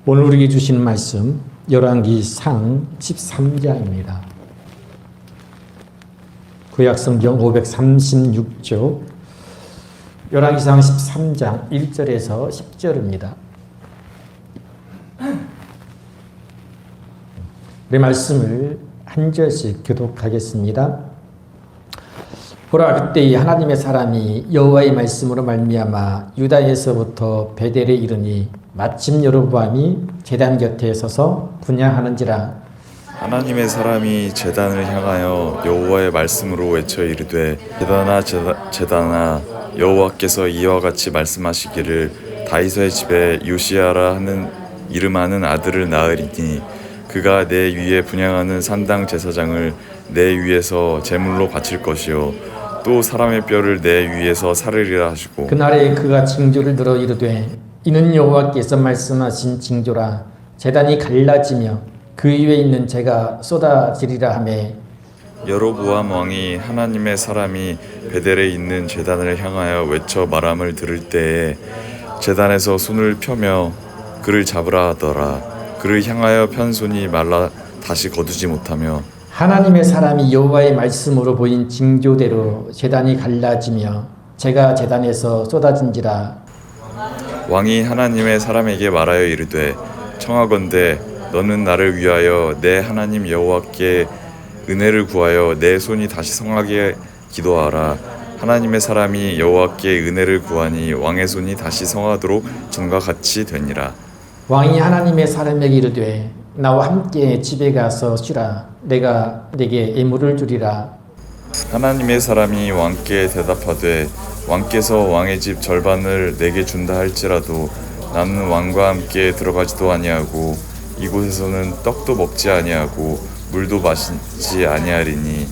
오늘 우리에게 주시는 말씀 열왕기상 13장입니다. 구약성경 536쪽 열왕기상 13장 1절에서 10절입니다. 우리 말씀을 한 절씩 교독하겠습니다. 보라, 그때 하나님의 사람이 여호와의 말씀으로 말미암아 유다에서부터 베델에 이르니 마침 여로보암이 제단 곁에 서서 분향하는지라. 하나님의 사람이 제단을 향하여 여호와의 말씀으로 외쳐 이르되, 제단아 제단아, 여호와께서 이와 같이 말씀하시기를 다윗의 집에 요시야라 하는 이름하는 아들을 낳으리니 그가 내 위에 분향하는 산당 제사장을 내 위에서 제물로 바칠 것이요 또 사람의 뼈를 내 위에서 사르리라 하시고, 그날에 그가 징조를 들어 이르되, 이는 여호와께서 말씀하신 징조라. 제단이 갈라지며 그 위에 있는 재가 쏟아지리라 하매, 여로보암 왕이 하나님의 사람이 베델에 있는 제단을 향하여 외쳐 말함을 들을 때에 제단에서 손을 펴며 그를 잡으라 하더라. 그를 향하여 편 손이 말라 다시 거두지 못하며, 하나님의 사람이 여호와의 말씀으로 보인 징조대로 제단이 갈라지며 재가 제단에서 쏟아진지라. 왕이 하나님의 사람에게 말하여 이르되, 청하건대 너는 나를 위하여 내 하나님 여호와께 은혜를 구하여 내 손이 다시 성하게 기도하라. 하나님의 사람이 여호와께 은혜를 구하니 왕의 손이 다시 성하도록 전과 같이 되니라. 왕이 하나님의 사람에게 이르되, 나와 함께 집에 가서 쉬라. 내가 네게 예물을 주리라. 하나님의 사람이 왕께 대답하되, 왕께서 왕의 집 절반을 내게 준다 할지라도 나는 왕과 함께 들어가지도 아니하고 이곳에서는 떡도 먹지 아니하고 물도 마시지 아니하리니,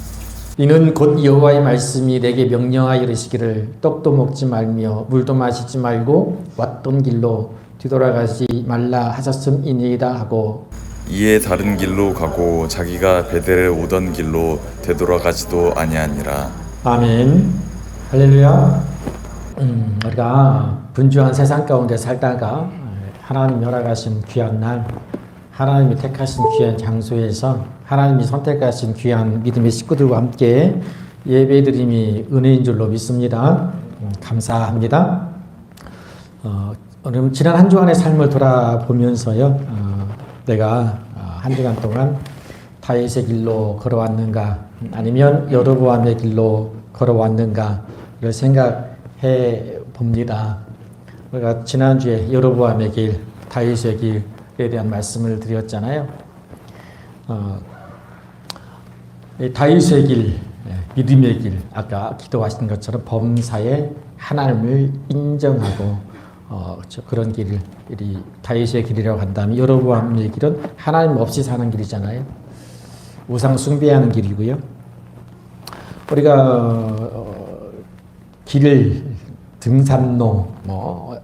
이는 곧 여호와의 말씀이 내게 명령하여 이르시기를 떡도 먹지 말며 물도 마시지 말고 왔던 길로 뒤돌아가지 말라 하셨음이니이다 하고, 이에 다른 길로 가고 자기가 베델에 오던 길로 되돌아가지도 아니하니라. 아멘. 할렐루야. 우리가 분주한 세상 가운데 살다가 하나님이 허락하신 귀한 날, 하나님이 택하신 귀한 장소에서 하나님이 선택하신 귀한 믿음의 식구들과 함께 예배드림이 은혜인 줄로 믿습니다. 감사합니다. 오늘 지난 한 주간의 삶을 돌아보면서요, 내가 한 주간 동안 다윗의 길로 걸어왔는가 아니면 여로보암의 길로 걸어왔는가를 생각해 봅니다. 우리가 지난주에 여로보암의 길, 다윗의 길에 대한 말씀을 드렸잖아요. 다윗의 길, 믿음의 길, 아까 기도하신 것처럼 범사에 하나님을 인정하고 그런 길이 다윗의 길이라고 한다면, 여로보암의 길은 하나님 없이 사는 길이잖아요. 우상 숭배하는 길이고요. 우리가 길, 등산로,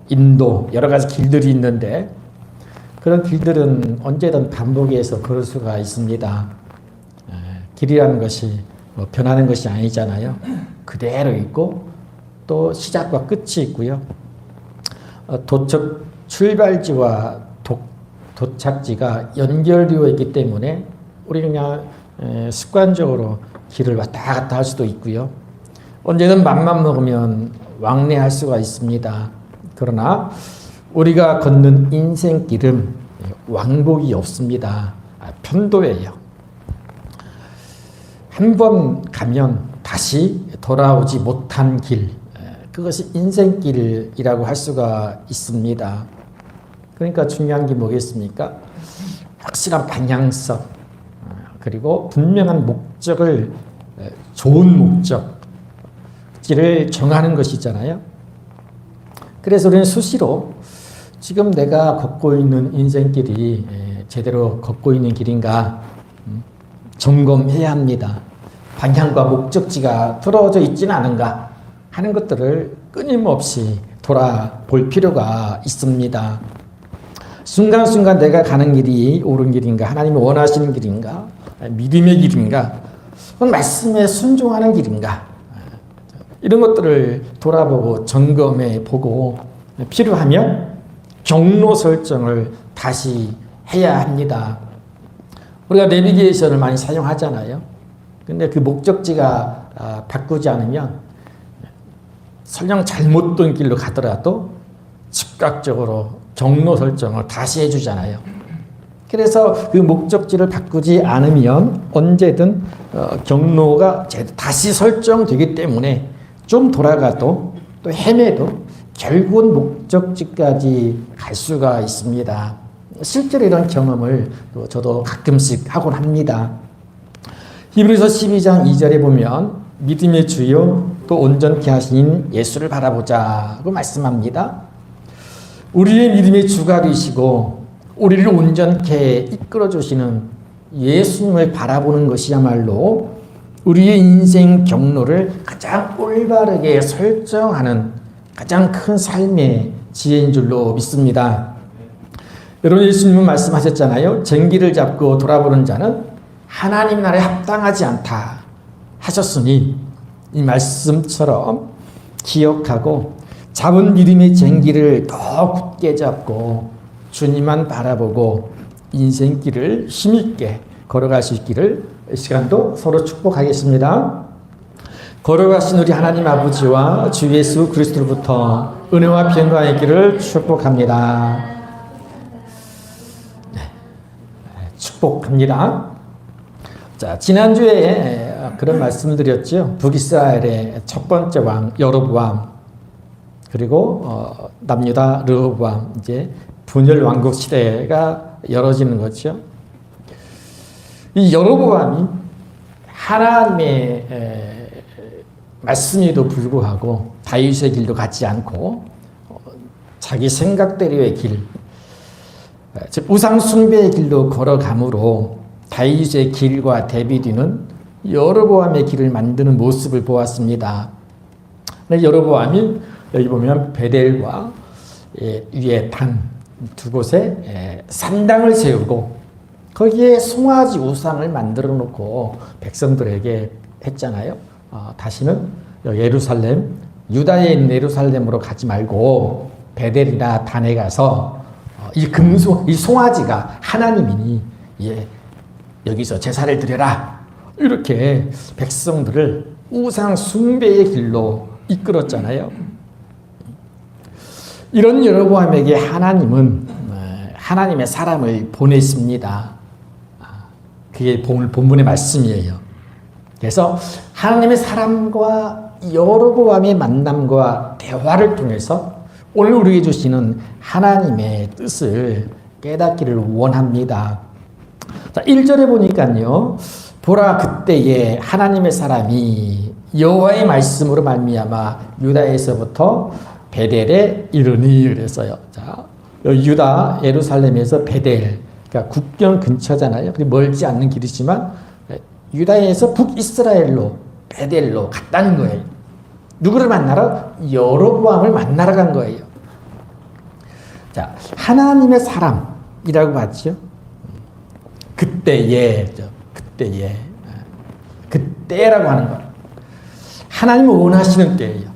인도 여러 가지 길들이 있는데 그런 길들은 언제든 반복해서 걸을 수가 있습니다. 길이라는 것이 변하는 것이 아니잖아요. 그대로 있고 또 시작과 끝이 있고요. 출발지와 도착지가 연결되어 있기 때문에 우리 그냥 습관적으로 길을 왔다 갔다 할 수도 있고요. 언제든 맘만 먹으면 왕래할 수가 있습니다. 그러나 우리가 걷는 인생길은 왕복이 없습니다. 편도예요. 한 번 가면 다시 돌아오지 못한 길, 그것이 인생길이라고 할 수가 있습니다. 그러니까 중요한 게 뭐겠습니까? 확실한 방향성, 그리고 분명한 목적을, 좋은 목적지를 정하는 것이잖아요. 그래서 우리는 수시로 지금 내가 걷고 있는 인생길이 제대로 걷고 있는 길인가 점검해야 합니다. 방향과 목적지가 틀어져 있지는 않은가 하는 것들을 끊임없이 돌아볼 필요가 있습니다. 순간순간 내가 가는 길이 옳은 길인가, 하나님이 원하시는 길인가, 믿음의 길인가, 말씀에 순종하는 길인가, 이런 것들을 돌아보고 점검해 보고 필요하면 경로 설정을 다시 해야 합니다. 우리가 내비게이션을 많이 사용하잖아요. 근데 그 목적지가 바꾸지 않으면 설령 잘못된 길로 가더라도 즉각적으로 경로 설정을 다시 해주잖아요. 그래서 그 목적지를 바꾸지 않으면 언제든 경로가 다시 설정되기 때문에 좀 돌아가도 또 헤매도 결국은 목적지까지 갈 수가 있습니다. 실제로 이런 경험을 저도 가끔씩 하곤 합니다. 히브리서 12장 2절에 보면 믿음의 주요 또 온전케 하신 예수를 바라보자고 말씀합니다. 우리의 믿음의 주가 되시고 우리를 온전케 이끌어 주시는 예수님을 바라보는 것이야말로 우리의 인생 경로를 가장 올바르게 설정하는 가장 큰 삶의 지혜인 줄로 믿습니다. 여러분, 예수님은 말씀하셨잖아요. 쟁기를 잡고 돌아보는 자는 하나님 나라에 합당하지 않다 하셨으니 이 말씀처럼 기억하고 잡은 믿음의 쟁기를 더 굳게 잡고 주님만 바라보고 인생길을 힘있게 걸어갈 수 있기를 이 시간도 서로 축복하겠습니다. 걸어가신 우리 하나님 아버지와 주 예수 그리스도로부터 은혜와 평강의 길을 축복합니다. 축복합니다. 자, 지난주에 그런 말씀드렸죠. 북이스라엘의 첫 번째 왕 여로보암, 그리고 남유다 르호보암, 이제 분열 왕국 시대가 열어지는 거죠. 이 여로보암이 하나님의 말씀에도 불구하고 다윗의 길도 갖지 않고 자기 생각대로의 길, 즉 우상 숭배의 길로 걸어가므로 다윗의 길과 대비되는 여로보암의 길을 만드는 모습을 보았습니다. 여로보암이 여기 보면 베델과 위에 단 두 곳에 산당을 세우고 거기에 송아지 우상을 만들어 놓고 백성들에게 했잖아요. 다시는 예루살렘, 유다에 있는 예루살렘으로 가지 말고 베델이나 단에 가서 이 송아지가 하나님이니 여기서 제사를 드려라. 이렇게 백성들을 우상 숭배의 길로 이끌었잖아요. 이런 여로보암에게 하나님은 하나님의 사람을 보내십니다. 그게 오늘 본문의 말씀이에요. 그래서 하나님의 사람과 여로보암의 만남과 대화를 통해서 오늘 우리에게 주시는 하나님의 뜻을 깨닫기를 원합니다. 자, 1절에 보니까요. 보라, 그때에 하나님의 사람이 여호와의 말씀으로 말미암아 유다에서부터 베델에 이르니 그랬어요. 자, 유다 예루살렘에서 베델, 그러니까 국경 근처잖아요. 멀지 않는 길이지만 유다에서 북이스라엘로 베델로 갔다는 거예요. 누구를 만나러? 여로보암을 만나러 간 거예요. 자, 하나님의 사람이라고 봤죠. 그때라고 하는 거. 하나님이 원하시는 때예요.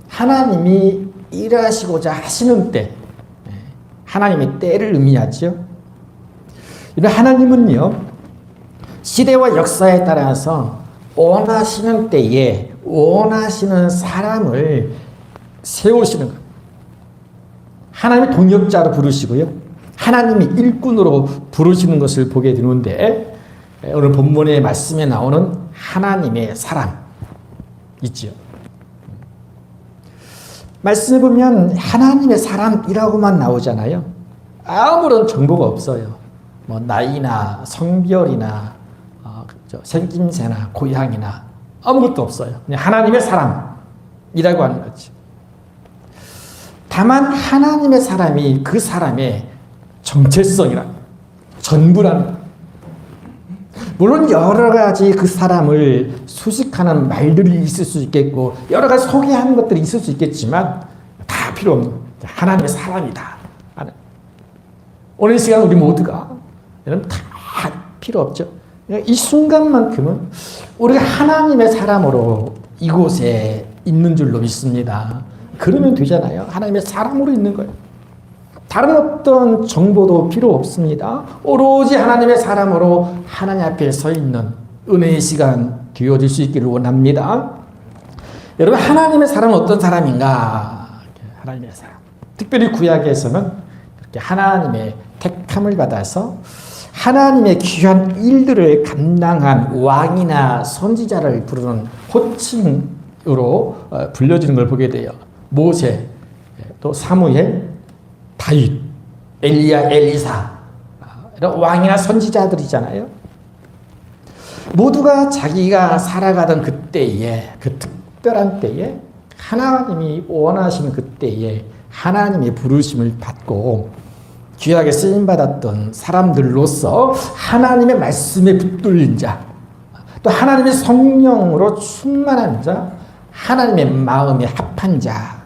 하나님이 일하시고자 하시는 때, 하나님의 때를 의미하죠. 하나님은요, 시대와 역사에 따라서 원하시는 때에 원하시는 사람을 세우시는 거예요. 하나님의 동역자로 부르시고요. 하나님이 일꾼으로 부르시는 것을 보게 되는데 오늘 본문의 말씀에 나오는 하나님의 사람 있지요. 말씀해 보면 하나님의 사람이라고만 나오잖아요. 아무런 정보가 없어요. 뭐 나이나 성별이나 생김새나 고향이나 아무것도 없어요. 그냥 하나님의 사람이라고 하는 거죠. 다만 하나님의 사람이 그 사람의 정체성이란 전부라는, 물론 여러 가지 그 사람을 수식하는 말들이 있을 수 있겠고 여러 가지 소개하는 것들이 있을 수 있겠지만 다 필요 없는 하나님의 사람이다. 오늘 시간 우리 모두가 여러분 다 필요 없죠. 이 순간만큼은 우리가 하나님의 사람으로 이곳에 있는 줄로 믿습니다. 그러면 되잖아요. 하나님의 사람으로 있는 거예요. 다른 어떤 정보도 필요 없습니다. 오로지 하나님의 사람으로 하나님 앞에 서 있는 은혜의 시간 되어질 수 있기를 원합니다. 여러분, 하나님의 사람은 어떤 사람인가? 하나님의 사람. 특별히 구약에서는 그렇게 하나님의 택함을 받아서 하나님의 귀한 일들을 감당한 왕이나 선지자를 부르는 호칭으로 불려지는 걸 보게 돼요. 모세, 또 사무엘, 다윗, 엘리야, 엘리사, 이런 왕이나 선지자들이잖아요. 모두가 자기가 살아가던 그때에, 그 특별한 때에, 하나님이 원하시는 그때에 하나님의 부르심을 받고 귀하게 쓰임받았던 사람들로서 하나님의 말씀에 붙들린 자, 또 하나님의 성령으로 충만한 자, 하나님의 마음에 합한 자,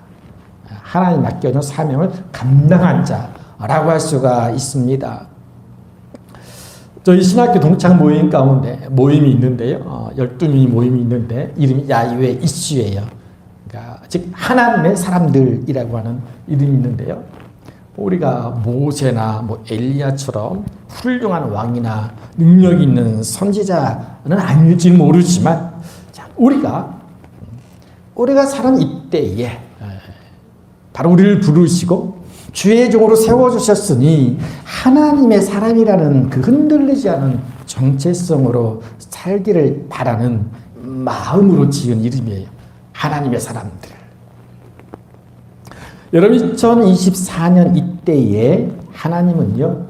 하나님 맡겨준 사명을 감당한 자라고 할 수가 있습니다. 저희 신학교 동창 모임 가운데 모임이 있는데요. 12명이 모임이 있는데 이름이 야유회 이슈예요. 그러니까 즉 하나님의 사람들이라고 하는 이름이 있는데요. 우리가 모세나 뭐 엘리야처럼 훌륭한 왕이나 능력 있는 선지자는 아닐지 모르지만 우리가 사는 이때에 바로 우리를 부르시고 주의 종으로 세워주셨으니 하나님의 사람이라는 그 흔들리지 않은 정체성으로 살기를 바라는 마음으로 지은 이름이에요. 하나님의 사람들. 여러분, 2024년 이때에 하나님은요,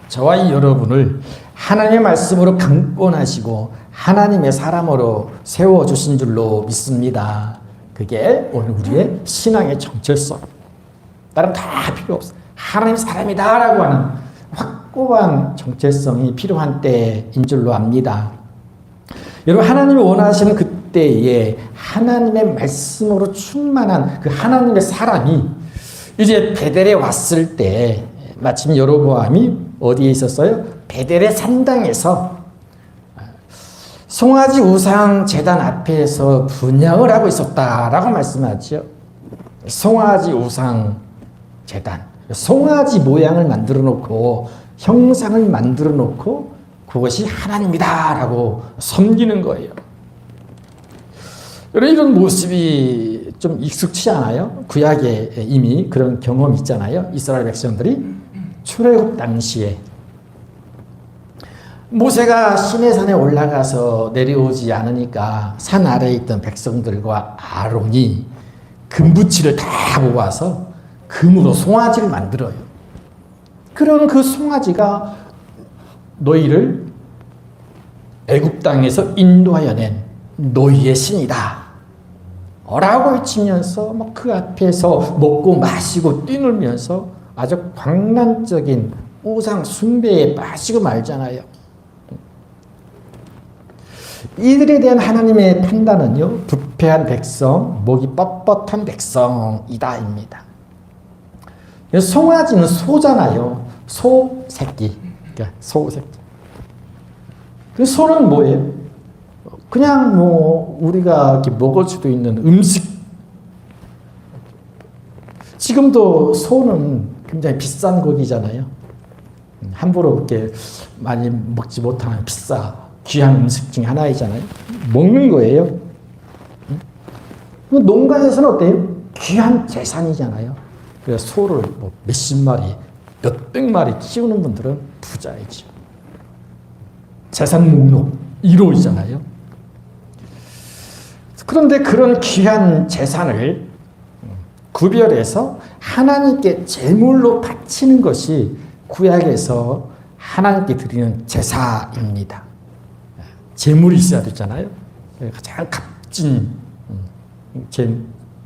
저와 여러분을 하나님의 말씀으로 강권하시고 하나님의 사람으로 세워주신 줄로 믿습니다. 그게 오늘 우리의 신앙의 정체성. 다른 다 필요 없어. 하나님 사람이다라고 하는 확고한 정체성이 필요한 때인 줄로 압니다. 여러분, 하나님이 원하시는 그때에 하나님의 말씀으로 충만한 그 하나님의 사람이 이제 베델에 왔을 때 마침 여로보암이 어디에 있었어요? 베델의 산당에서 송아지 우상 제단 앞에서 분향을 하고 있었다라고 말씀하죠. 송아지 우상 제단, 송아지 모양을 만들어 놓고 형상을 만들어 놓고 그것이 하나님이다라고 섬기는 거예요. 이런 모습이 좀 익숙치 않아요? 구약에 이미 그런 경험이 있잖아요. 이스라엘 백성들이 출애굽 당시에 모세가 시내산에 올라가서 내려오지 않으니까 산 아래에 있던 백성들과 아론이 금붙이를 다 모아서 금으로 송아지를 만들어요. 그런 그 송아지가 너희를 애굽 땅에서 인도하여 낸 너희의 신이다 라고 외치면서 그 앞에서 먹고 마시고 뛰놀면서 아주 광란적인 우상 숭배에 빠지고 말잖아요. 이들에 대한 하나님의 판단은요, 부패한 백성, 목이 뻣뻣한 백성이다입니다. 송아지는 소잖아요. 소 새끼. 그러니까 소 새끼. 그 소는 뭐예요? 그냥 우리가 이렇게 먹을 수도 있는 음식. 지금도 소는 굉장히 비싼 고기잖아요. 함부로 그렇게 많이 먹지 못하는 귀한 음식 중에 하나이잖아요. 먹는 거예요. 농가에서는 어때요? 귀한 재산이잖아요. 그래서 소를 몇십 마리, 몇백 마리 키우는 분들은 부자이죠. 재산 목록 1호이잖아요. 그런데 그런 귀한 재산을 구별해서 하나님께 제물로 바치는 것이 구약에서 하나님께 드리는 제사입니다. 제물이 있어야 되잖아요. 가장 값진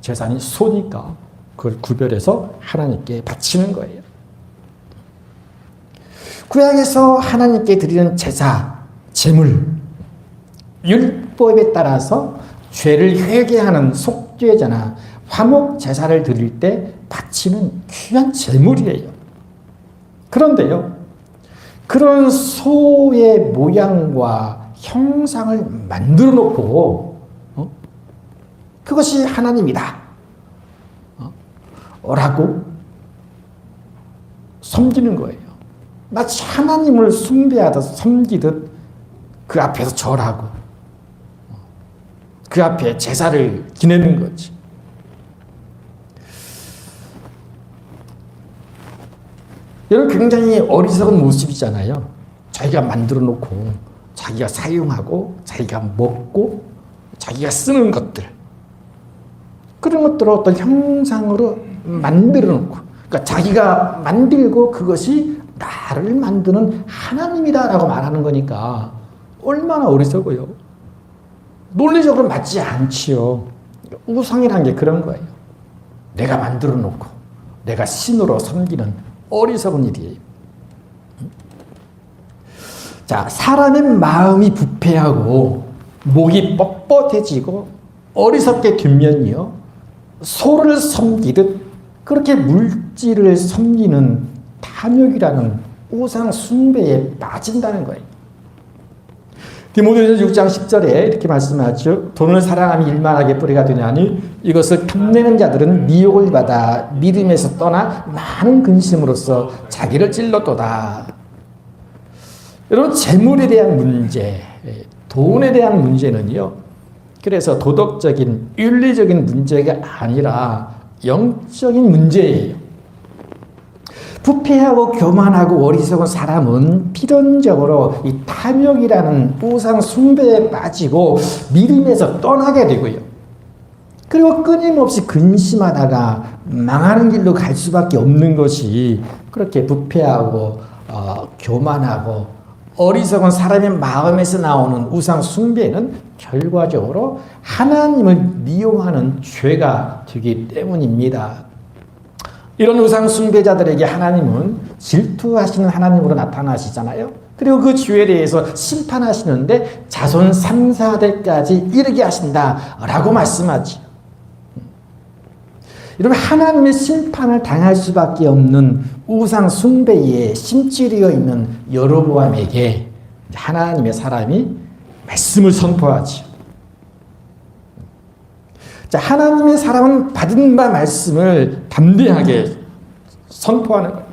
재산이 소니까 그걸 구별해서 하나님께 바치는 거예요. 구약에서 하나님께 드리는 제사, 제물, 율법에 따라서 죄를 회개하는 속죄제나 화목 제사를 드릴 때 바치는 귀한 제물이에요. 그런데요, 그런 소의 모양과 형상을 만들어 놓고 그것이 하나님이다 라고 섬기는 거예요. 마치 하나님을 숭배하듯 섬기듯 그 앞에서 절하고 그 앞에 제사를 지내는 거지. 여러분 굉장히 어리석은 모습이잖아요. 자기가 만들어 놓고 자기가 사용하고 자기가 먹고 자기가 쓰는 것들 그런 것들을 어떤 형상으로 만들어 놓고 그러니까 자기가 만들고 그것이 나를 만드는 하나님이다라고 말하는 거니까 얼마나 어리석어요. 논리적으로 맞지 않지요. 우상이라는 게 그런 거예요. 내가 만들어 놓고 내가 신으로 섬기는 어리석은 일이에요. 자, 사람의 마음이 부패하고 목이 뻣뻣해지고 어리석게 되면요 소를 섬기듯 그렇게 물질을 섬기는 탐욕이라는 우상 숭배에 빠진다는 거예요. 디모데후서 6장 10절에 이렇게 말씀하죠. 돈을 사랑하면 일만하게 뿌리가 되냐니 이것을 탐내는 자들은 미혹을 받아 믿음에서 떠나 많은 근심으로써 자기를 찔렀도다. 여러분 재물에 대한 문제, 돈에 대한 문제는요. 그래서 도덕적인 윤리적인 문제가 아니라 영적인 문제예요. 부패하고 교만하고 어리석은 사람은 필연적으로 이 탐욕이라는 우상 숭배에 빠지고 믿음에서 떠나게 되고요. 그리고 끊임없이 근심하다가 망하는 길로 갈 수밖에 없는 것이 그렇게 부패하고 교만하고 어리석은 사람의 마음에서 나오는 우상 숭배는 결과적으로 하나님을 미용하는 죄가 되기 때문입니다. 이런 우상 숭배자들에게 하나님은 질투하시는 하나님으로 나타나시잖아요. 그리고 그 죄에 대해서 심판하시는데 자손 3, 4대까지 이르게 하신다라고 말씀하지. 여러분 하나님의 심판을 당할 수밖에 없는 우상 숭배에 심취되어 있는 여로보암에게 하나님의 사람이 말씀을 선포하지. 자, 하나님의 사람은 받은 바 말씀을 담대하게 선포하는 거예요.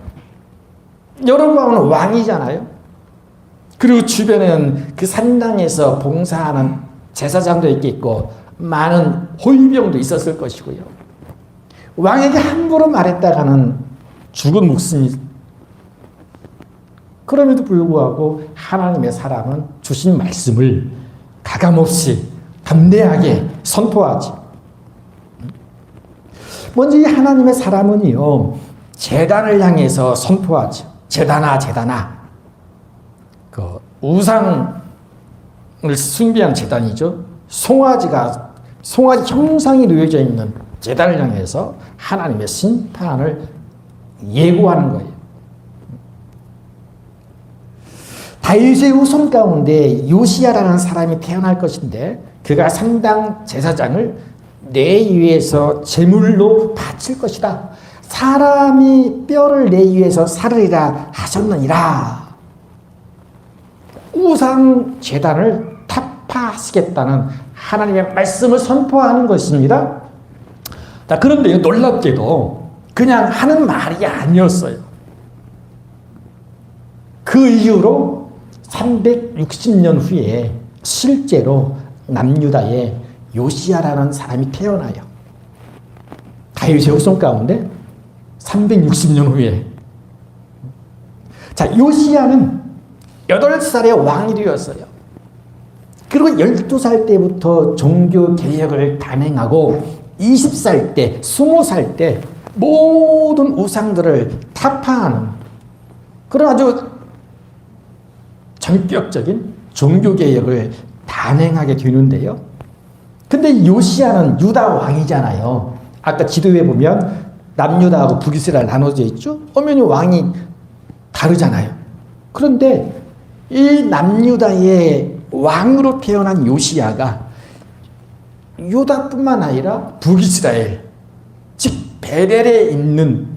여로보암은 왕이잖아요. 그리고 주변에는 그 산당에서 봉사하는 제사장도 있겠고 많은 호위병도 있었을 것이고요. 왕에게 함부로 말했다가는 죽은 목숨이 그럼에도 불구하고 하나님의 사람은 주신 말씀을 가감없이 담대하게 선포하지. 먼저 이 하나님의 사람은요 제단을 향해서 선포하죠. 제단아 제단아. 그 우상을 숭배한 제단이죠. 송아지 형상이 놓여져 있는 제단을 향해서 하나님의 심판을 예고하는 거예요. 다윗의 후손 가운데 요시야라는 사람이 태어날 것인데 그가 산당 제사장을 내 위에서 제물로 바칠 것이다. 사람이 뼈를 내 위에서 사르리라 하셨느니라. 우상 제단을 타파하시겠다는 하나님의 말씀을 선포하는 것입니다. 자, 그런데 놀랍게도 그냥 하는 말이 아니었어요. 그 이후로 360년 후에 실제로 남유다에 요시야라는 사람이 태어나요. 다윗의 후손 가운데 360년 후에. 자, 요시야는 8살의 왕이 되었어요. 그리고 12살 때부터 종교 개혁을 단행하고 20살 때, 20살 때 모든 우상들을 타파하는 그런 아주 전격적인 종교 개혁을 단행하게 되는데요. 근데 요시야는 유다 왕이잖아요. 아까 지도에 보면 남유다하고 북이스라엘 나눠져 있죠. 엄연히 왕이 다르잖아요. 그런데 이 남유다의 왕으로 태어난 요시야가 유다뿐만 아니라 북이스라엘, 즉 베델에 있는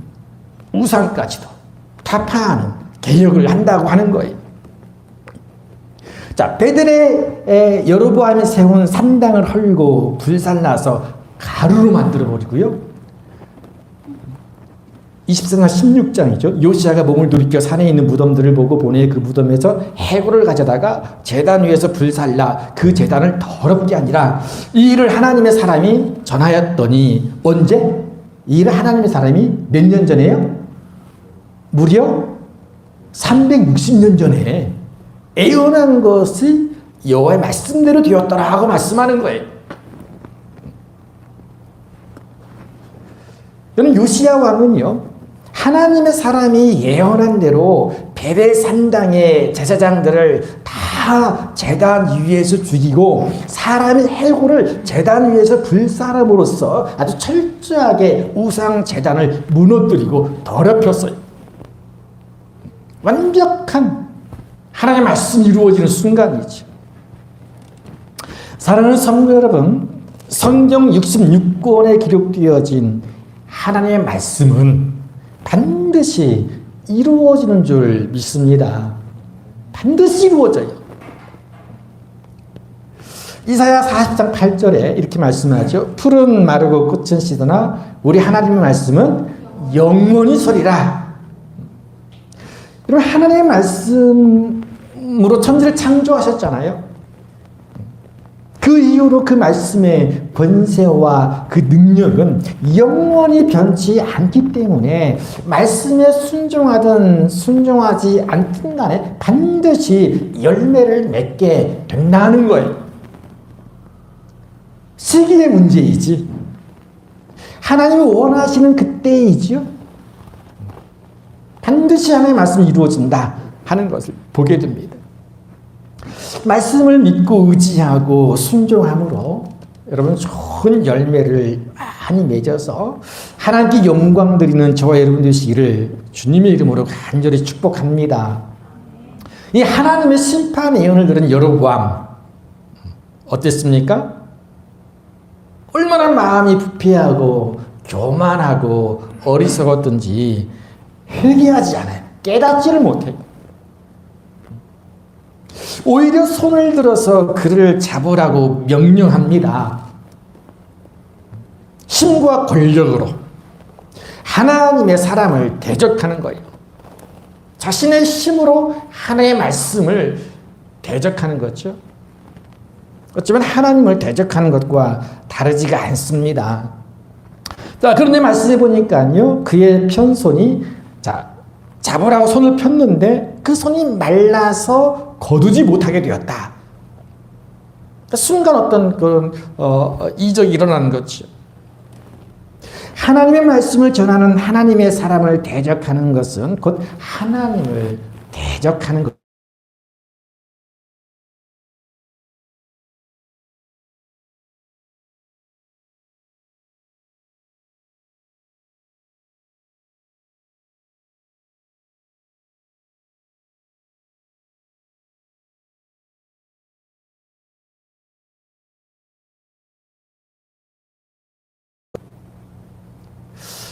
우상까지도 타파하는 개혁을 한다고 하는 거예요. 자, 베델에 여로보암이 세운 산당을 헐고 불살라서 가루로 만들어 버리고요. 24장 16장이죠. 요시야가 몸을 돌이켜 산에 있는 무덤들을 보고 보내 그 무덤에서 해골을 가져다가 제단 위에서 불살라 그 제단을 더럽게 하니라. 이 일을 하나님의 사람이 전하였더니 언제? 이 일을 하나님의 사람이 몇 년 전에요? 무려 360년 전에 애언한 것이 여호와의 말씀대로 되었더라 하고 말씀하는 거예요. 저는 요시야 왕은요, 하나님의 사람이 예언한 대로 베델 산당의 제사장들을 다 제단 위에서 죽이고 사람의 해골을 제단 위에서 불사람으로써 아주 철저하게 우상 제단을 무너뜨리고 더럽혔어요. 완벽한 하나님의 말씀이 이루어지는 순간이죠. 사랑하는 성도 여러분, 성경 66권에 기록되어진 하나님의 말씀은 반드시 이루어지는 줄 믿습니다. 반드시 이루어져요. 이사야 40장 8절에 이렇게 말씀하죠. 풀은 마르고 꽃은 시드나 우리 하나님의 말씀은 영원히 서리라. 여러분, 하나님의 말씀으로 천지를 창조하셨잖아요. 그 이후로 그 말씀의 권세와 그 능력은 영원히 변치 않기 때문에 말씀에 순종하든 순종하지 않든 간에 반드시 열매를 맺게 된다는 거예요. 시기의 문제이지 하나님이 원하시는 그때이지요. 반드시 하나님의 말씀이 이루어진다 하는 것을 보게 됩니다. 말씀을 믿고 의지하고 순종함으로 여러분 좋은 열매를 많이 맺어서 하나님께 영광 드리는 저와 여러분 되시기를 주님의 이름으로 간절히 축복합니다. 이 하나님의 심판 예언을 들은 여로보암 어땠습니까? 얼마나 마음이 부패하고 교만하고 어리석었던지 회개하지 않아요. 깨닫지를 못해요. 오히려 손을 들어서 그를 잡으라고 명령합니다. 힘과 권력으로 하나님의 사람을 대적하는 거예요. 자신의 힘으로 하나님의 말씀을 대적하는 거죠. 어쩌면 하나님을 대적하는 것과 다르지가 않습니다. 자, 그런데 말씀해 보니까요, 그의 편손이 잡으라고 손을 폈는데 그 손이 말라서 거두지 못하게 되었다. 순간 어떤 그런 이적이 일어나는 거죠. 하나님의 말씀을 전하는 하나님의 사람을 대적하는 것은 곧 하나님을 대적하는 것.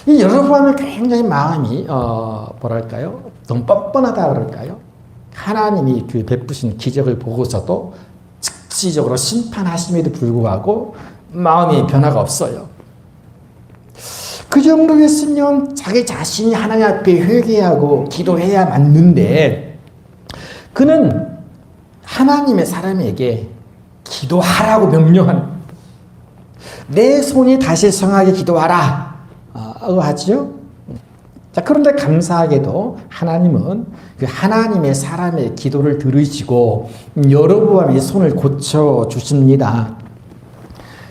이 여로보암이 굉장히 마음이 뭐랄까요? 너무 뻔뻔하다 그럴까요? 하나님이 그 베푸신 기적을 보고서도 즉시적으로 심판하심에도 불구하고 마음이 변화가 없어요. 그 정도였으면 자기 자신이 하나님 앞에 회개하고 기도해야 맞는데 그는 하나님의 사람에게 기도하라고 명령하는, 내 손이 다시 성하게 기도하라 하죠. 자, 그런데 감사하게도 하나님은 그 하나님의 사람의 기도를 들으시고 여로보암의 손을 고쳐 주십니다.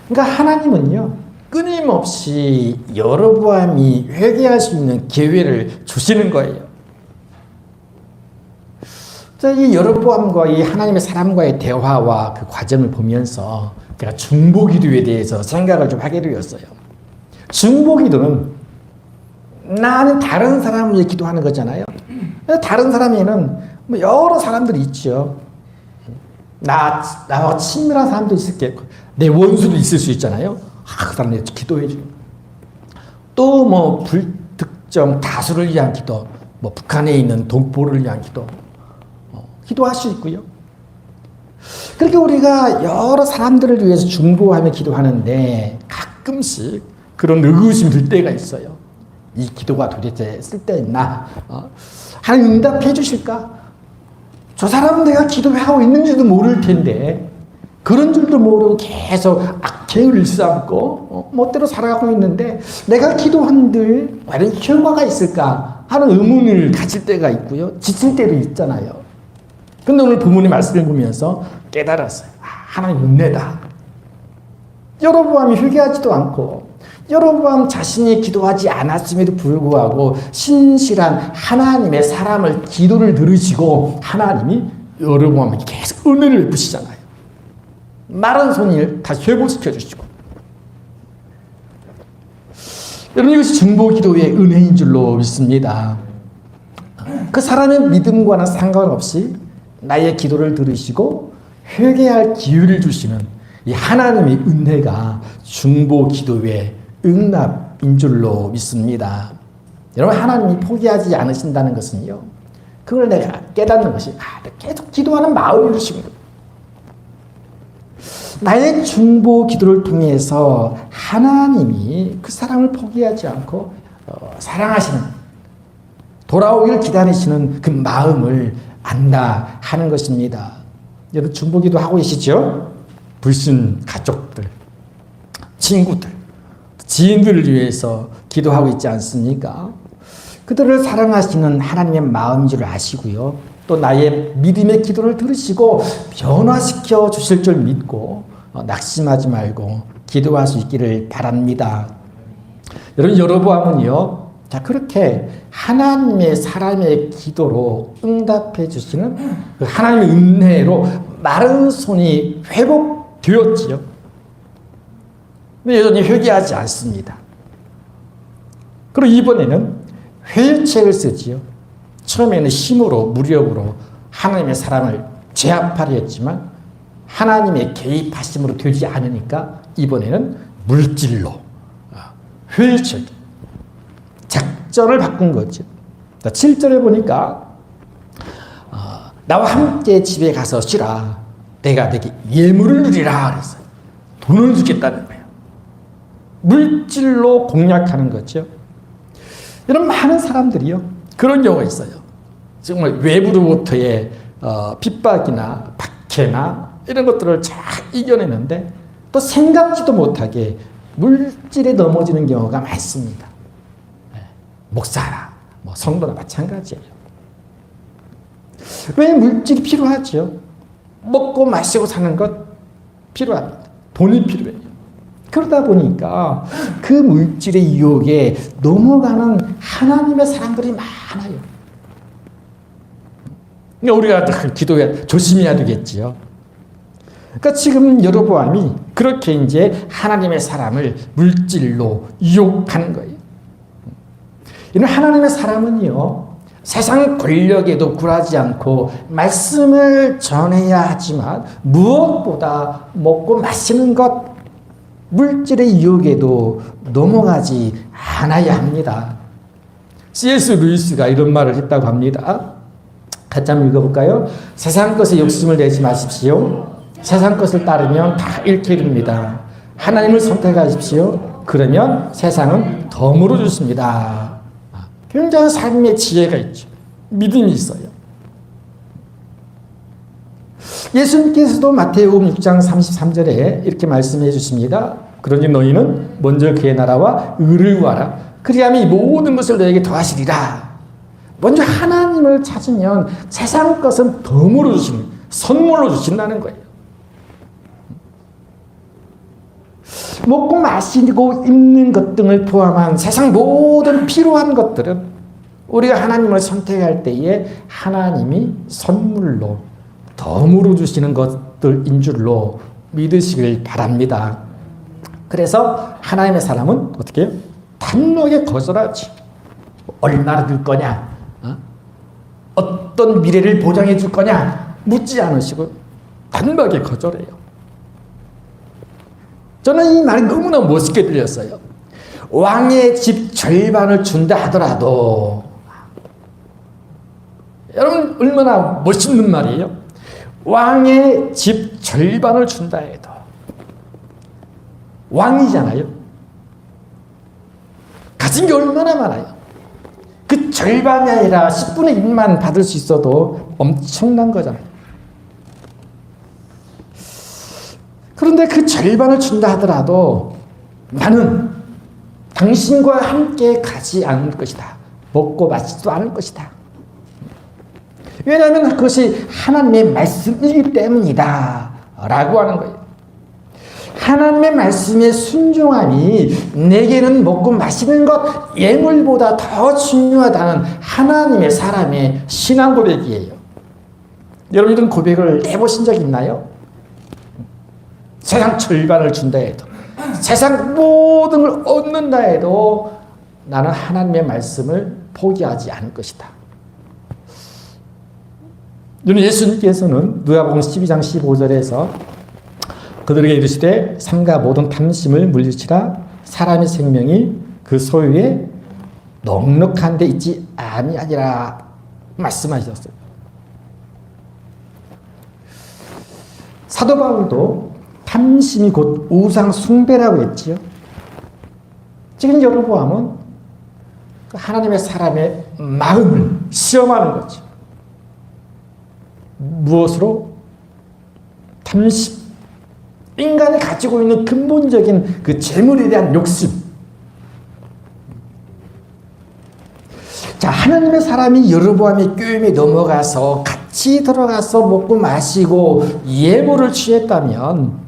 그러니까 하나님은요, 끊임없이 여로보암이 회개할 수 있는 기회를 주시는 거예요. 자, 이 여로보암과 이 하나님의 사람과의 대화와 그 과정을 보면서 제가 중보기도에 대해서 생각을 좀 하게 되었어요. 중보기도는 나는 다른 사람을 위해 기도하는 거잖아요. 다른 사람에는 뭐 여러 사람들이 있죠. 나와 친밀한 사람도 있을게, 내 원수도 있을 수 있잖아요. 그 사람한테 기도해 주는. 또 뭐 불특정 다수를 위한 기도, 뭐 북한에 있는 동포를 위한 기도, 기도할 수 있고요. 그렇게 우리가 여러 사람들을 위해서 중보하며 기도하는데 가끔씩 그런 의구심이 들 때가 있어요. 이 기도가 도대체 쓸데있나? 하나님 응답해 주실까? 저 사람은 내가 기도하고 있는지도 모를 텐데 그런 줄도 모르고 계속 악행을 일삼고 멋대로 살아가고 있는데 내가 기도한들 과연 효과가 있을까 하는 의문을 가질 때가 있고요. 지칠 때도 있잖아요. 근데 오늘 부모님 말씀을 보면서 깨달았어요. 하나님 은혜다. 여로보암이 회개하지도 않고 여로보암 자신이 기도하지 않았음에도 불구하고 신실한 하나님의 사람을 기도를 들으시고 하나님이 여로보암에게 계속 은혜를 베푸시잖아요. 마른 손을 다시 회복시켜 주시고. 여러분 이것이 중보기도의 은혜인 줄로 믿습니다. 그 사람의 믿음과는 상관없이 나의 기도를 들으시고 회개할 기회를 주시는 이 하나님의 은혜가 중보기도의 응답인 줄로 믿습니다. 여러분 하나님이 포기하지 않으신다는 것은요. 그걸 내가 깨닫는 것이 계속 기도하는 마음을 주시는 거예요. 나의 중보 기도를 통해서 하나님이 그 사람을 포기하지 않고 사랑하시는 돌아오기를 기다리시는 그 마음을 안다 하는 것입니다. 여러분 중보 기도 하고 계시죠? 불신 가족들, 친구들, 지인들을 위해서 기도하고 있지 않습니까? 그들을 사랑하시는 하나님의 마음인 줄 아시고요. 또 나의 믿음의 기도를 들으시고 변화시켜 주실 줄 믿고 낙심하지 말고 기도할 수 있기를 바랍니다. 여러분 여로보암은요. 자 그렇게 하나님의 사람의 기도로 응답해 주시는 그 하나님의 은혜로 마른 손이 회복되었지요. 근데 여전히 회개하지 않습니다. 그리고 이번에는 회유책을 쓰지요. 처음에는 힘으로 무력으로 하나님의 사람을 제압하려 했지만 하나님의 개입하심으로 되지 않으니까 이번에는 물질로 회유책 작전을 바꾼 거죠. 7절에 보니까 나와 함께 집에 가서 쉬라. 내가 내게 예물을 누리라 그랬어요. 돈을 주겠다는 거예요. 물질로 공략하는 거죠. 이런 많은 사람들이요. 그런 경우가 있어요. 정말 외부로부터의 핍박이나 박해나 이런 것들을 잘 이겨내는데 또 생각지도 못하게 물질에 넘어지는 경우가 많습니다. 목사나 성도나 마찬가지예요. 왜 물질이 필요하죠? 먹고 마시고 사는 것 필요합니다. 돈이 필요해요. 그러다 보니까 그 물질의 유혹에 넘어가는 하나님의 사람들이 많아요. 우리가 기도해 조심해야 되겠지요. 그러니까 지금 여로보암이 그렇게 이제 하나님의 사람을 물질로 유혹하는 거예요. 이런 하나님의 사람은요, 세상 권력에도 굴하지 않고 말씀을 전해야 하지만 무엇보다 먹고 마시는 것, 물질의 유혹에도 넘어가지 않아야 합니다. C.S. 루이스가 이런 말을 했다고 합니다. 같이 한번 읽어볼까요? 세상 것에 욕심을 내지 마십시오. 세상 것을 따르면 다 잃게 됩니다. 하나님을 선택하십시오. 그러면 세상은 덤으로 주십니다. 굉장히 삶의 지혜가 있죠. 믿음이 있어요. 예수님께서도 마태복음 6장 33절에 이렇게 말씀해 주십니다. 그러니 너희는 먼저 그의 나라와 의를 구하라. 그리하면 이 모든 것을 너에게 더하시리라. 먼저 하나님을 찾으면 세상 것은 덤으로 주시는, 선물로 주신다는 거예요. 먹고 마시고 입는 것 등을 포함한 세상 모든 필요한 것들은 우리가 하나님을 선택할 때에 하나님이 선물로 덤으로 주시는 것들인 줄로 믿으시길 바랍니다. 그래서 하나님의 사람은 어떻게 해요? 단호하게 거절하지. 얼마나 줄 거냐? 어떤 미래를 보장해 줄 거냐? 묻지 않으시고 단호하게 거절해요. 저는 이 말이 너무나 멋있게 들렸어요. 왕의 집 절반을 준다 하더라도, 여러분 얼마나 멋있는 말이에요. 왕의 집 절반을 준다 해도, 왕이잖아요. 가진 게 얼마나 많아요. 그 절반이 아니라 10분의 1만 받을 수 있어도 엄청난 거잖아요. 그런데 그 절반을 준다 하더라도 나는 당신과 함께 가지 않을 것이다. 먹고 마시지도 않을 것이다. 왜냐하면 그것이 하나님의 말씀이기 때문이다 라고 하는 거예요. 하나님의 말씀에 순종함이 내게는 먹고 마시는 것, 예물보다 더 중요하다는 하나님의 사람의 신앙 고백이에요. 여러분 이런 고백을 해보신 적 있나요? 세상 절반을 준다 해도, 세상 모든 걸 얻는다 해도 나는 하나님의 말씀을 포기하지 않을 것이다. 예수님께서는 누가복음 12장 15절에서 그들에게 이르시되 삼가 모든 탐심을 물리치라. 사람의 생명이 그 소유에 넉넉한 데 있지 아니하니라 말씀하셨어요. 사도 바울도 탐심이 곧 우상 숭배라고 했지요. 지금 여러보암은 하나님의 사람의 마음을 시험하는 거죠. 무엇으로? 탐심. 인간이 가지고 있는 근본적인 그 재물에 대한 욕심. 자, 하나님의 사람이 여로보암의 꾀임에 넘어가서 같이 들어가서 먹고 마시고 예물을 취했다면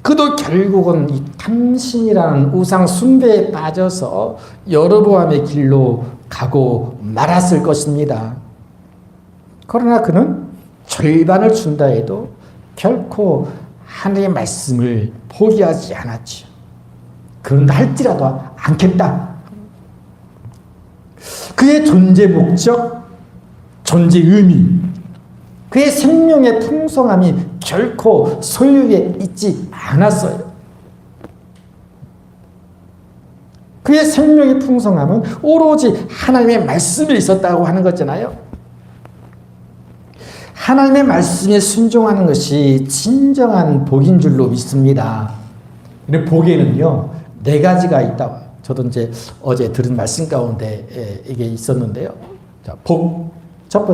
그도 결국은 이 탐심이라는 우상 숭배에 빠져서 여로보암의 길로 가고 말았을 것입니다. 그러나 그는 절반을 준다 해도 결코 하나님의 말씀을 포기하지 않았죠. 그런다 할지라도 않겠다. 그의 존재 목적, 존재 의미, 그의 생명의 풍성함이 결코 소유에 있지 않았어요. 그의 생명의 풍성함은 오로지 하나님의 말씀에 있었다고 하는 거잖아요. 하나님의 말씀에 순종하는 것이 진정한 복인 줄로 믿습니다. 근데 복에는요, 4가지가 있다. 저도 이제 어제 들은 말씀 가운데 이게 있었는데요. 자, 복, 첫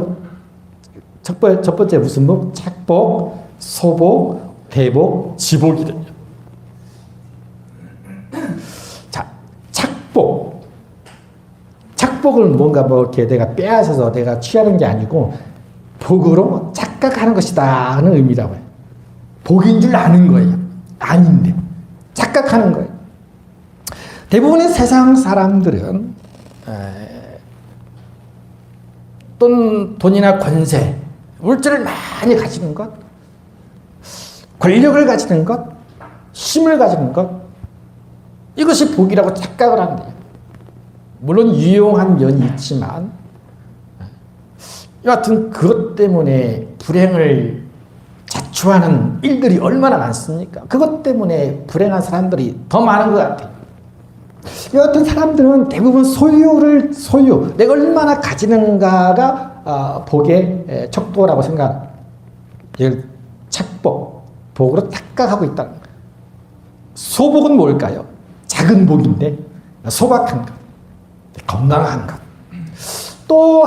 번째 무슨 복? 착복, 소복, 대복, 지복이래요. 자, 착복. 착복은 뭔가 뭐 이렇게 내가 빼앗아서 내가 취하는 게 아니고 복으로 착각하는 것이다 하는 의미라고 해요. 복인 줄 아는 거예요. 아닌데 착각하는 거예요. 대부분의 세상 사람들은 돈이나 권세, 물질을 많이 가지는 것, 권력을 가지는 것, 힘을 가지는 것, 이것이 복이라고 착각을 한대요. 물론 유용한 면이 있지만 여하튼 그것 때문에 불행을 자초하는 일들이 얼마나 많습니까? 그것 때문에 불행한 사람들이 더 많은 것 같아요. 여하튼 사람들은 대부분 소유, 내가 얼마나 가지는가가 복의 척도라고 생각합니다. 착복, 복으로 착각하고 있다. 소복은 뭘까요? 작은 복인데 소박한 것, 건강한 것, 또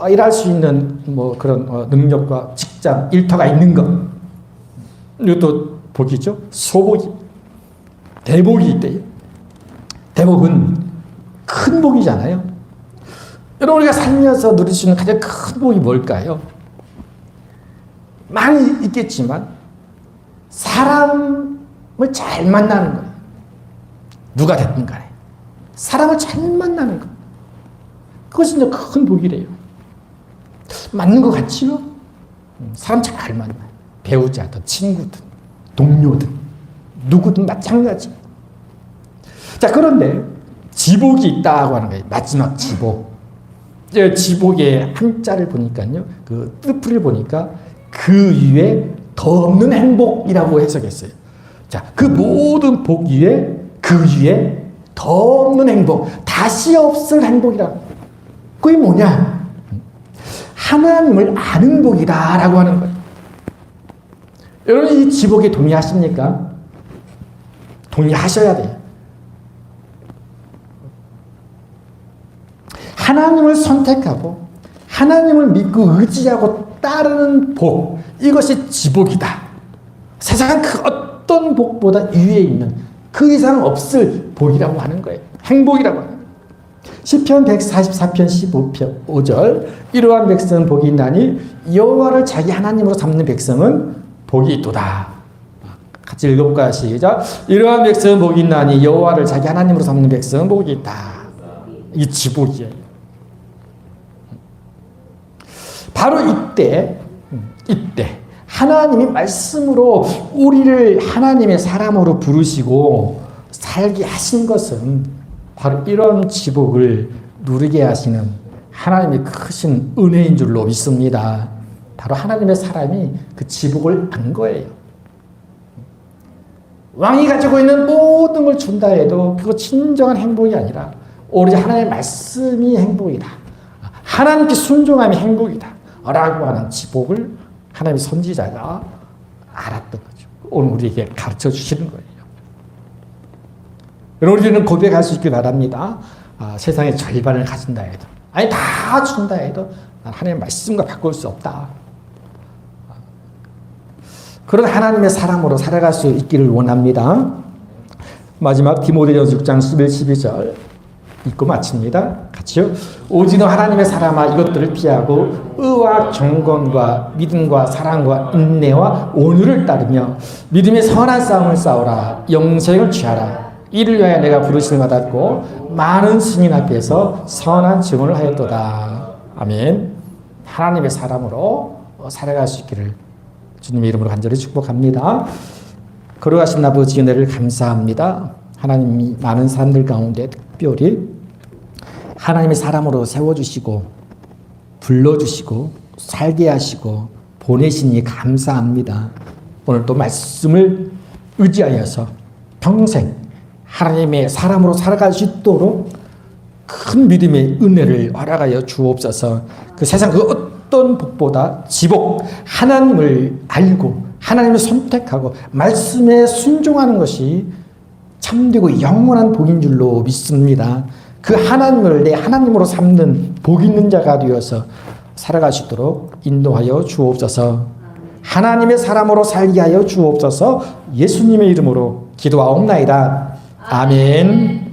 일할 수 있는 뭐 그런 능력과 직장, 일터가 있는 것. 이것도 복이죠. 소복이. 대복이 있대요. 대복은 큰 복이잖아요. 여러분 우리가 살면서 누릴 수 있는 가장 큰 복이 뭘까요? 많이 있겠지만 사람을 잘 만나는 거예요. 누가 됐든 간에. 사람을 잘 만나는 것. 그것이 이제 큰 복이래요. 맞는 것 같지요? 사람 잘 만나요. 배우자든 친구든 동료든 누구든 마찬가지. 자, 그런데 지복이 있다고 하는 거예요. 마지막 지복. 지복의 한자를 보니까요, 그 뜻풀이를 보니까 그 위에 더 없는 행복이라고 해석했어요. 자, 그 모든 복 위에 그 위에 더 없는 행복, 다시 없을 행복이라고. 그게 뭐냐? 하나님을 아는 복이다라고 하는 거예요. 여러분 이 지복에 동의하십니까? 동의하셔야 돼요. 하나님을 선택하고 하나님을 믿고 의지하고 따르는 복, 이것이 지복이다. 세상 그 어떤 복보다 위에 있는 그 이상 없을 복이라고 하는 거예요. 행복이라고 하는 거예요. 시편 144편 15절 이러한 백성은 복이 있나니 여호와를 자기 하나님으로 삼는 백성은 복이 있도다. 같이 읽어볼까요? 시작. 이러한 백성은 복이 있나니 여호와를 자기 하나님으로 삼는 백성은 복이 있다. 이 지복이에요. 바로 이때 하나님이 말씀으로 우리를 하나님의 사람으로 부르시고 살게 하신 것은 바로 이런 지복을 누리게 하시는 하나님의 크신 은혜인 줄로 믿습니다. 바로 하나님의 사람이 그 지복을 안 거예요. 왕이 가지고 있는 모든 걸 준다 해도 그거 진정한 행복이 아니라 오로지 하나님의 말씀이 행복이다. 하나님께 순종함이 행복이다. 라고 하는 지복을 하나님의 선지자가 알았던 거죠. 오늘 우리에게 가르쳐 주시는 거예요. 여러분, 우리는 고백할 수 있길 바랍니다. 세상의 절반을 가진다 해도, 아니 다 준다 해도 난 하나님의 말씀과 바꿀 수 없다. 그런 하나님의 사람으로 살아갈 수 있기를 원합니다. 마지막 디모데전서 6장 11, 12절 읽고 마칩니다. 같이요. 오직 너 하나님의 사람아 이것들을 피하고 의와 경건과 믿음과 사랑과 인내와 온유를 따르며 믿음의 선한 싸움을 싸우라. 영생을 취하라. 이를 위하여 내가 부르심을 받았고 많은 스님 앞에서 선한 증언을 하였도다. 아멘. 하나님의 사람으로 살아갈 수 있기를 주님의 이름으로 간절히 축복합니다. 걸어가신 아버지 은혜를 감사합니다. 하나님이 많은 사람들 가운데 특별히 하나님의 사람으로 세워주시고 불러주시고 살게 하시고 보내시니 감사합니다. 오늘 또 말씀을 의지하여서 평생 하나님의 사람으로 살아갈 수 있도록 큰 믿음의 은혜를 허락하여 주옵소서. 그 세상 그 어떤 복보다 지복, 하나님을 알고 하나님을 선택하고 말씀에 순종하는 것이 참되고 영원한 복인 줄로 믿습니다. 그 하나님을 내 하나님으로 삼는 복 있는 자가 되어서 살아갈 수 있도록 인도하여 주옵소서. 하나님의 사람으로 살게 하여 주옵소서. 예수님의 이름으로 기도하옵나이다. 아멘.